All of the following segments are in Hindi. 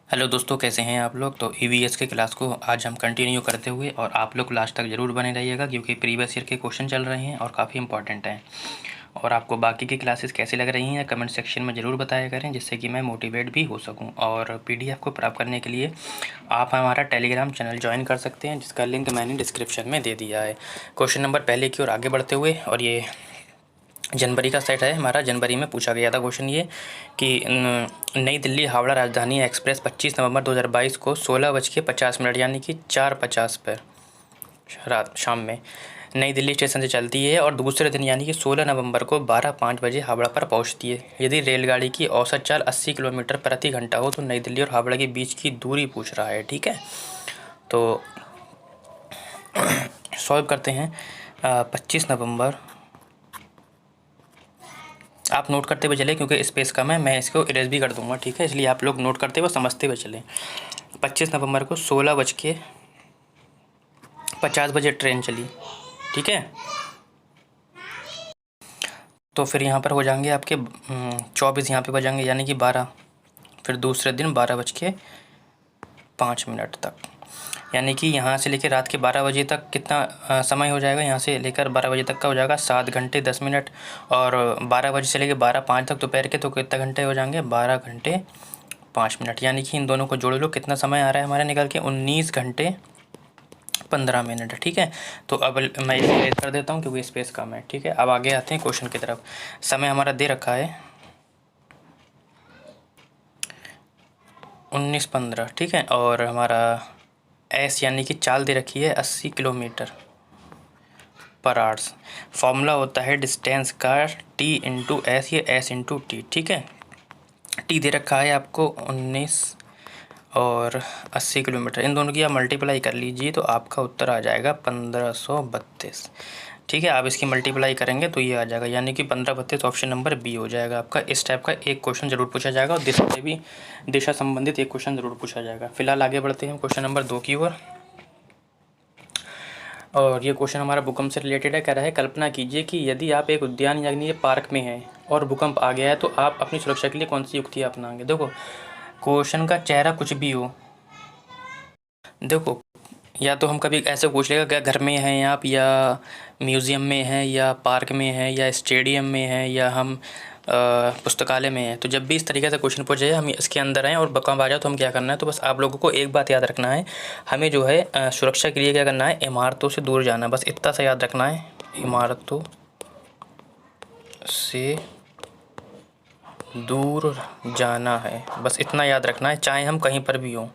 हेलो दोस्तों, कैसे हैं आप लोग। तो ईवीएस के क्लास को आज हम कंटिन्यू करते हुए और आप लोग लास्ट तक ज़रूर बने रहिएगा क्योंकि प्रीवियस ईयर के क्वेश्चन चल रहे हैं और काफ़ी इंपॉर्टेंट हैं। और आपको बाकी की क्लासेस कैसी लग रही हैं कमेंट सेक्शन में ज़रूर बताया करें, जिससे कि मैं मोटिवेट भी हो सकूं। और पीडीएफ को प्राप्त करने के लिए आप हमारा टेलीग्राम चैनल ज्वाइन कर सकते हैं, जिसका लिंक मैंने डिस्क्रिप्शन में दे दिया है। क्वेश्चन नंबर पहले की ओर आगे बढ़ते हुए, और ये जनवरी का सेट है हमारा। जनवरी में पूछा गया था क्वेश्चन ये कि नई दिल्ली हावड़ा राजधानी एक्सप्रेस 25 नवंबर 2022 को 16:50 यानी कि 4:50 पर रात शाम में नई दिल्ली स्टेशन से चलती है और दूसरे दिन यानी कि 16 नवंबर को 12:05 बजे हावड़ा पर पहुंचती है। यदि रेलगाड़ी की औसत चाल 80 किलोमीटर प्रति घंटा हो तो नई दिल्ली और हावड़ा के बीच की दूरी पूछ रहा है। ठीक है, तो सॉल्व करते हैं। 25 नवंबर आप नोट करते हुए चले क्योंकि स्पेस कम है, मैं इसको इरेज भी कर दूंगा। ठीक है, इसलिए आप लोग नोट करते हुए समझते हुए चलें। 25 नवंबर को 16:50 बजे ट्रेन चली। ठीक है, तो फिर यहाँ पर हो जाएंगे आपके 24 यहाँ पे बजाएंगे यानी कि 12। फिर दूसरे दिन 12:05 तक, यानी कि यहाँ से लेकर रात के 12 बजे तक कितना समय हो जाएगा। यहाँ से लेकर 12 बजे तक का हो जाएगा 7 घंटे 10 मिनट। और 12 बजे से लेकर 12:05 तक दोपहर के, तो कितने घंटे हो जाएंगे 12 घंटे 5 मिनट। यानी कि इन दोनों को जोड़ लो, कितना समय आ रहा है हमारे निकल के 19 घंटे 15 मिनट। ठीक है, तो अब मैं इसे कर देता हूँ क्योंकि स्पेस कम है। ठीक है, अब आगे आते हैं क्वेश्चन की तरफ। समय हमारा दे रखा है 19:15। ठीक है, और हमारा एस यानी कि चाल दे रखी है 80 किलोमीटर पर आवर्स। फॉर्मूला होता है डिस्टेंस का टी इंटू एस, ये एस इंटू टी। ठीक है, टी दे रखा है आपको 19 और 80 किलोमीटर, इन दोनों की आप मल्टीप्लाई कर लीजिए तो आपका उत्तर आ जाएगा 1532। ठीक है, आप इसकी मल्टीप्लाई करेंगे तो ये आ जाएगा, यानी कि 1532 ऑप्शन नंबर बी हो जाएगा आपका। इस टाइप का एक क्वेश्चन जरूर पूछा जाएगा और दिशा से भी दिशा संबंधित एक क्वेश्चन जरूर पूछा जाएगा। फिलहाल आगे बढ़ते हैं क्वेश्चन नंबर 2 की ओर। और ये क्वेश्चन हमारा भूकंप से रिलेटेड है। कह रहा है कल्पना कीजिए कि यदि आप एक उद्यान यानी पार्क में हैं और भूकंप आ गया है तो आप अपनी सुरक्षा के लिए कौन सी युक्ति अपनाएंगे। देखो, क्वेश्चन का चेहरा कुछ भी हो, देखो या तो हम कभी ऐसे पूछ लेगा क्या घर में हैं आप, या म्यूज़ियम में हैं, या पार्क में हैं, या स्टेडियम में हैं, या हम पुस्तकालय में हैं। तो जब भी इस तरीके से क्वेश्चन पूछे हम इसके अंदर हैं और भूकंप आ जाए तो हम क्या करना है, तो बस आप लोगों को एक बात याद रखना है, हमें जो है सुरक्षा के लिए क्या करना है, इमारतों से दूर जाना है। बस इतना सा याद रखना है, इमारतों से दूर जाना है, बस इतना याद रखना है, चाहे हम कहीं पर भी हों।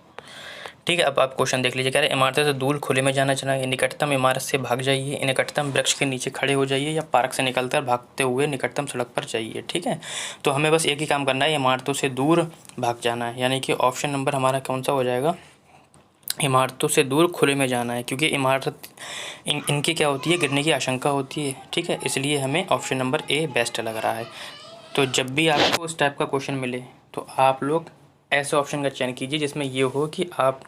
ठीक है, अब आप क्वेश्चन देख लीजिए। कह रहे हैं इमारत से दूर खुले में जाना चाहिए, निकटतम इमारत से भाग जाइए, निकटतम वृक्ष के नीचे खड़े हो जाइए, या पार्क से निकलकर भागते हुए निकटतम सड़क पर जाइए। ठीक है, तो हमें बस एक ही काम करना है, इमारतों से दूर भाग जाना है, यानी कि ऑप्शन नंबर हमारा कौन सा हो जाएगा, इमारतों से दूर खुले में जाना है। क्योंकि इमारत इनकी क्या होती है, गिरने की आशंका होती है। ठीक है, इसलिए हमें ऑप्शन नंबर ए बेस्ट लग रहा है। तो जब भी आपको इस टाइप का क्वेश्चन मिले तो आप लोग ऐसे ऑप्शन का चयन कीजिए जिसमें ये हो कि आप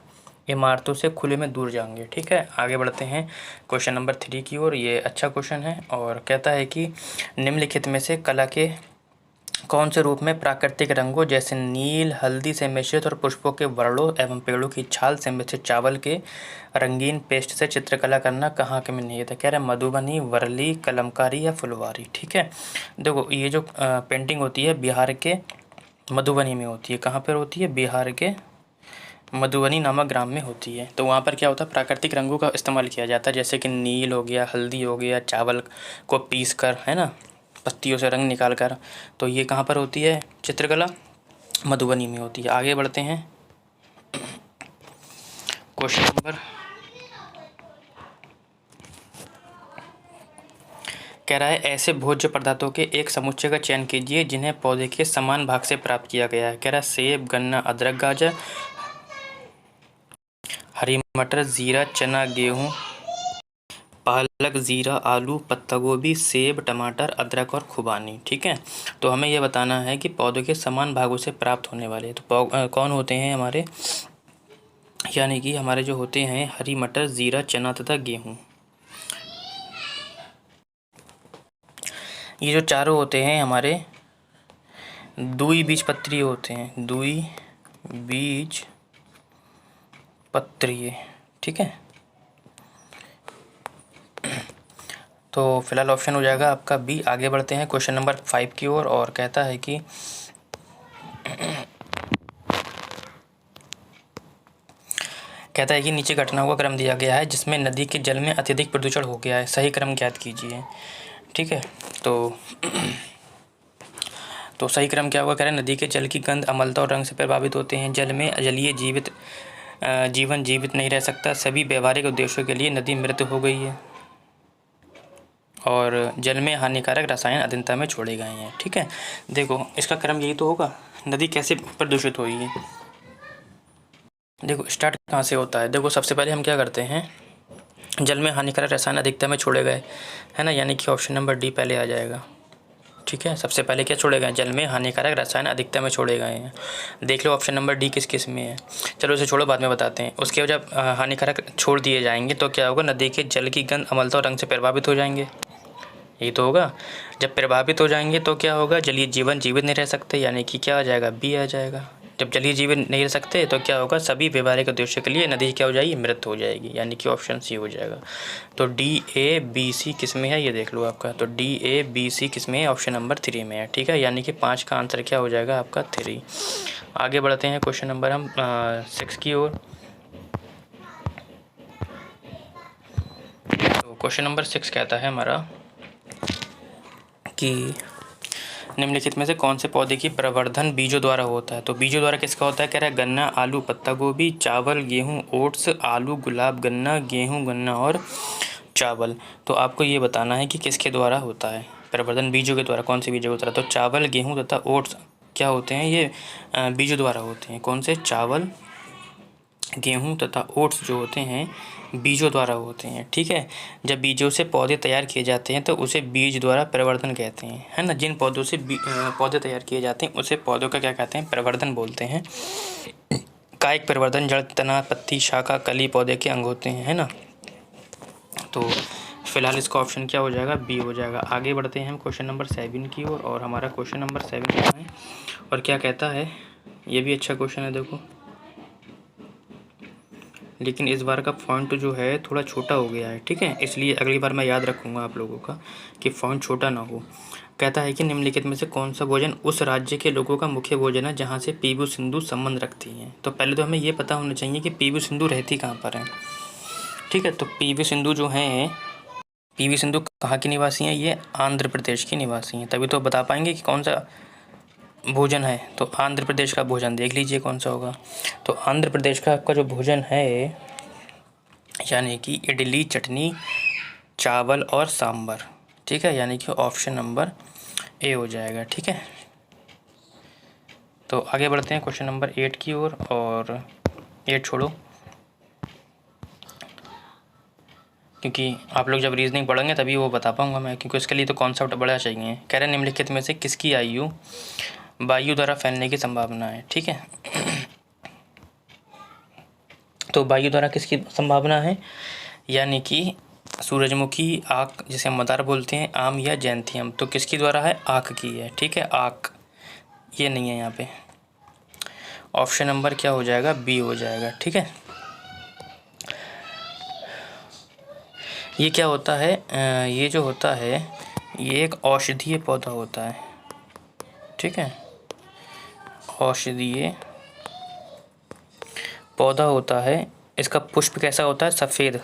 इमारतों से खुले में दूर जाएंगे। ठीक है, आगे बढ़ते हैं क्वेश्चन नंबर 3 की ओर। ये अच्छा क्वेश्चन है और कहता है कि निम्नलिखित में से कला के कौन से रूप में प्राकृतिक रंगों जैसे नील हल्दी से मिश्रित और पुष्पों के वर्णों एवं पेड़ों की छाल से मिश्रित चावल के रंगीन पेस्ट से चित्रकला करना कहाँ के में निहित है। कह रहे हैं मधुबनी, वर्ली, कलमकारी या फुलवारी। ठीक है, देखो ये जो पेंटिंग होती है बिहार के मधुबनी में होती है। कहाँ पर होती है, बिहार के मधुबनी नामक ग्राम में होती है। तो वहाँ पर क्या होता है, प्राकृतिक रंगों का इस्तेमाल किया जाता है, जैसे कि नील हो गया, हल्दी हो गया, चावल को पीस कर, है ना, पत्तियों से रंग निकाल कर। तो ये कहाँ पर होती है चित्रकला, मधुबनी में होती है। आगे बढ़ते हैं क्वेश्चन नंबर, कह रहा है ऐसे भोज्य पदार्थों के एक समुच्चय का चयन कीजिए जिन्हें पौधे के समान भाग से प्राप्त किया गया है। कह रहा है सेब, गन्ना, अदरक, गाजर, हरी मटर, जीरा, चना, गेहूँ, पालक, जीरा, आलू, पत्ता गोभी, सेब, टमाटर, अदरक और खुबानी। ठीक है, तो हमें यह बताना है कि पौधों के समान भागों से प्राप्त होने वाले तो कौन होते हैं हमारे, यानी कि हमारे जो होते हैं हरी मटर, जीरा, चना तथा गेहूँ। ये जो चारों होते हैं हमारे द्विबीजपत्री होते हैं, द्विबीजपत्री पत्रीय। ठीक है, तो फिलहाल ऑप्शन हो जाएगा आपका बी। आगे बढ़ते हैं क्वेश्चन नंबर 5 की ओर, और कहता है कि नीचे घटनाओं का क्रम दिया गया है जिसमें नदी के जल में अत्यधिक प्रदूषण हो गया है, सही क्रम ज्ञात कीजिए। ठीक है, तो सही क्रम क्या होगा, कह रहे हैं नदी के जल की गंध, अम्लता और रंग से प्रभावित होते हैं। जल में जलीय जीवन जीवित नहीं रह सकता। सभी व्यवहारिक उद्देश्यों के लिए नदी मृत हो गई है, और जल में हानिकारक रसायन अधीनता में छोड़े गए हैं। ठीक है, देखो इसका क्रम यही तो होगा, नदी कैसे प्रदूषित हुई है। देखो स्टार्ट कहाँ से होता है, देखो सबसे पहले हम क्या करते हैं, जल में हानिकारक रसायन अधिकता में छोड़े गए, है ना, यानी कि ऑप्शन नंबर डी पहले आ जाएगा। ठीक है, सबसे पहले क्या छोड़े गए, जल में हानिकारक रसायन अधिकता में छोड़े गए हैं। देख लो ऑप्शन नंबर डी किस किस में है। चलो इसे छोड़ो, बाद में बताते हैं। उसके जब हानिकारक छोड़ दिए जाएंगे तो क्या होगा, नदी के जल की गंध, अम्लता और रंग से प्रभावित हो जाएंगे, यही तो होगा। जब प्रभावित हो जाएंगे तो क्या होगा, जलीय जीवन जीवित नहीं रह सकते, यानी कि क्या आ जाएगा, बी आ जाएगा। जब जलीय जीवन नहीं रह सकते तो क्या होगा, सभी व्यवहारिक उद्देश्य के लिए नदी क्या हो जाएगी, मृत हो जाएगी, यानी कि ऑप्शन सी हो जाएगा। तो डी ए बी सी किस में है, ये देख लो आपका। तो डी ए बी सी किस में है, ऑप्शन नंबर 3 में है। ठीक है, यानी कि 5 का आंसर क्या हो जाएगा आपका 3। आगे बढ़ते हैं क्वेश्चन नंबर हम 6 की ओर। तो क्वेश्चन नंबर 6 कहता है हमारा कि निम्नलिखित में से कौन से पौधे की प्रवर्धन बीजों द्वारा होता है। तो बीजों द्वारा किसका होता है, कह रहा है गन्ना, आलू, पत्ता गोभी, चावल, गेहूं, ओट्स, आलू, गुलाब, गन्ना, गेहूं, गन्ना और चावल। तो आपको ये बताना है कि किसके द्वारा होता है प्रवर्धन, बीजों के द्वारा, कौन से बीजों के द्वारा। तो चावल, गेहूँ तथा ओट्स क्या होते हैं, ये बीजों द्वारा होते हैं। कौन से, चावल, गेहूँ तथा ओट्स जो होते हैं बीजों द्वारा होते हैं। ठीक है, जब बीजों से पौधे तैयार किए जाते हैं तो उसे बीज द्वारा प्रवर्धन कहते हैं, है ना। जिन पौधों से पौधे तैयार किए जाते हैं उसे पौधों का क्या कहते हैं, प्रवर्धन बोलते हैं। कायिक प्रवर्धन जड़, तना, पत्ती, शाखा, कली पौधे के अंग होते हैं, है ना। तो फिलहाल इसका ऑप्शन क्या हो जाएगा, बी हो जाएगा। आगे बढ़ते हैं हम क्वेश्चन नंबर 7 की ओर, और हमारा क्वेश्चन नंबर 7 क्या है और क्या कहता है, ये भी अच्छा क्वेश्चन है देखो, लेकिन इस बार का फॉन्ट जो है थोड़ा छोटा हो गया है। ठीक है, इसलिए अगली बार मैं याद रखूँगा आप लोगों का कि फॉन्ट छोटा ना हो। कहता है कि निम्नलिखित में से कौन सा भोजन उस राज्य के लोगों का मुख्य भोजन है जहाँ से पी.वी. सिंधु संबंध रखती हैं। तो पहले तो हमें ये पता होना चाहिए कि पी.वी. सिंधु रहती कहाँ पर है। ठीक है, तो पी.वी. सिंधु जो हैं, पी.वी. सिंधु कहाँ की निवासी हैं, ये आंध्र प्रदेश की निवासी हैं। तभी तो बता पाएंगे कि कौन सा भोजन है। तो आंध्र प्रदेश का भोजन देख लीजिए कौन सा होगा। तो आंध्र प्रदेश का आपका जो भोजन है यानी कि इडली, चटनी, चावल और सांभर। ठीक है, यानी कि ऑप्शन नंबर ए हो जाएगा। ठीक है, तो आगे बढ़ते हैं क्वेश्चन नंबर 8 की ओर, और 8 छोड़ो क्योंकि आप लोग जब रीजनिंग पढ़ेंगे तभी वो बता पाऊंगा मैं, क्योंकि उसके लिए तो कॉन्सेप्ट बड़ा चाहिए। कह रहे हैं निम्नलिखित में से किसकी आयु वायु द्वारा फैलने की संभावना है। ठीक है, तो वायु द्वारा किसकी संभावना है, यानी कि सूरजमुखी, आक जिसे हम मदार बोलते हैं, आम या जैंथियम। तो किसकी द्वारा है, आक की है। ठीक है, आक ये नहीं है यहाँ पे, ऑप्शन नंबर क्या हो जाएगा, बी हो जाएगा। ठीक है, ये क्या होता है, ये जो होता है ये एक औषधीय पौधा होता है। ठीक है, औषधीय पौधा होता है। इसका पुष्प कैसा होता है, सफ़ेद।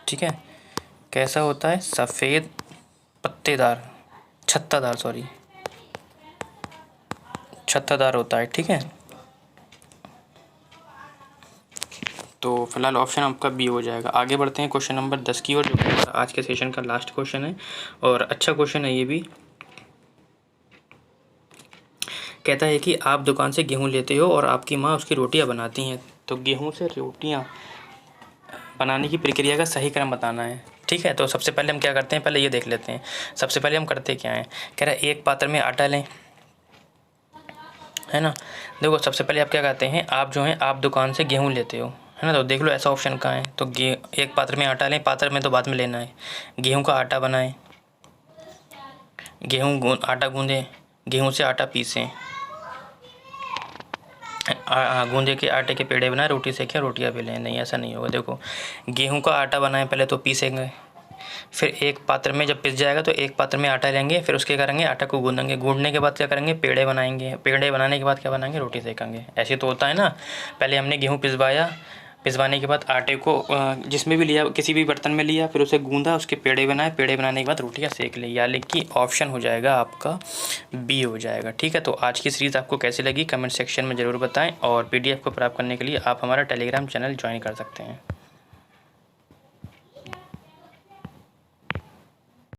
ठीक है, कैसा होता है, सफ़ेद, पत्तेदार, छत्तादार, सॉरी छत्तादार होता है। ठीक है, तो फिलहाल ऑप्शन आपका बी हो जाएगा। आगे बढ़ते हैं क्वेश्चन नंबर 10 की ओर, जो आज के सेशन का लास्ट क्वेश्चन है और अच्छा क्वेश्चन है ये भी। कहता है कि आप दुकान से गेहूं लेते हो और आपकी माँ उसकी रोटियां बनाती हैं, तो गेहूं से रोटियां बनाने की प्रक्रिया का सही क्रम बताना है। ठीक है, तो सबसे पहले हम क्या करते हैं, पहले ये देख लेते हैं। सबसे पहले हम करते क्या हैं, कह रहा है एक पात्र में आटा लें, है ना। देखो सबसे पहले आप क्या करते हैं, आप जो है आप दुकान से गेहूँ लेते हो, है ना। तो देख लो ऐसा ऑप्शन कहाँ है, तो एक पात्र में आटा लें, पात्र में तो बाद में लेना है। गेहूँ का आटा बनाएं, आटा गूँधें, गेहूँ से आटा पीसें, गूंदे के आटे के पेड़े बनाए, रोटी सेकें, रोटियाँ बेलें। नहीं, ऐसा नहीं होगा। देखो, गेहूँ का आटा बनाएं, पहले तो पीसेंगे, फिर एक पात्र में जब पिस जाएगा तो एक पात्र में आटा लेंगे, फिर उसके करेंगे आटा को गूंदेंगे, गूंदने के बाद क्या करेंगे, पेड़े बनाएंगे, पेड़े बनाने के बाद क्या बनाएंगे, रोटी सेकेंगे। ऐसे तो होता है ना। पहले हमने गेहूँ पिसवाया, पिसवाने के बाद आटे को जिसमें भी लिया, किसी भी बर्तन में लिया, फिर उसे गूंदा, उसके पेड़े बनाए, पेड़े बनाने के बाद रोटियाँ सेक ली। यानी कि ऑप्शन हो जाएगा आपका बी हो जाएगा। ठीक है, तो आज की सीरीज़ आपको कैसी लगी कमेंट सेक्शन में ज़रूर बताएं, और PDF को प्राप्त करने के लिए आप हमारा टेलीग्राम चैनल ज्वाइन कर सकते हैं।